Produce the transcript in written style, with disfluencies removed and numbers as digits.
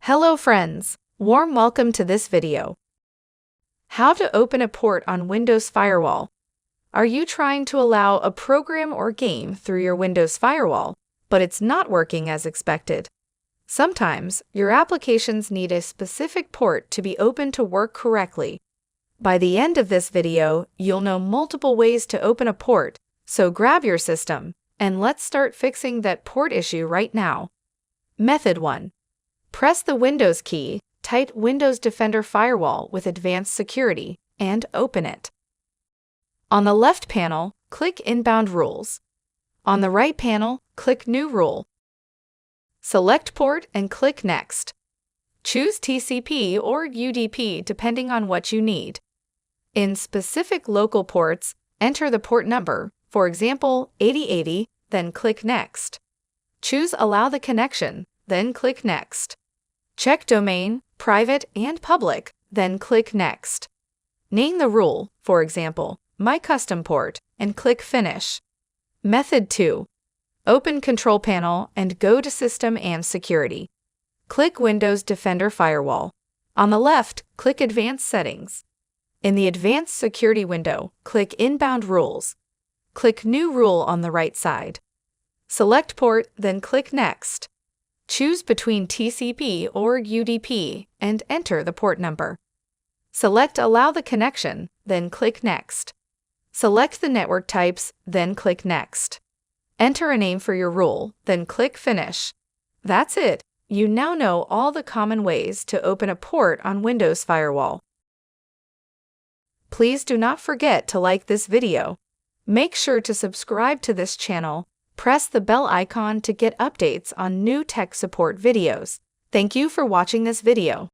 Hello friends, warm welcome to this video. How to open a port on Windows Firewall. Are you trying to allow a program or game through your Windows Firewall, but it's not working as expected? Sometimes, your applications need a specific port to be opened to work correctly. By the end of this video, you'll know multiple ways to open a port, so grab your system, and let's start fixing that port issue right now. Method 1. Press the Windows key, type Windows Defender Firewall with Advanced Security, and open it. On the left panel, click Inbound Rules. On the right panel, click New Rule. Select Port and click Next. Choose TCP or UDP depending on what you need. In specific local ports, enter the port number, for example 8080, then click Next. Choose Allow the connection, then click Next. Check domain, private, and public, then click Next. Name the rule, for example, My Custom Port, and click Finish. Method 2. Open Control Panel and go to System and Security. Click Windows Defender Firewall. On the left, click Advanced Settings. In the Advanced Security window, click Inbound Rules. Click New Rule on the right side. Select Port, then click Next. Choose between TCP or UDP and enter the port number. Select Allow the connection, then click Next. Select the network types, then click Next. Enter a name for your rule, then click Finish. That's it. You now know all the common ways to open a port on Windows Firewall. Please do not forget to like this video. Make sure to subscribe to this channel. Press the bell icon to get updates on new tech support videos. Thank you for watching this video.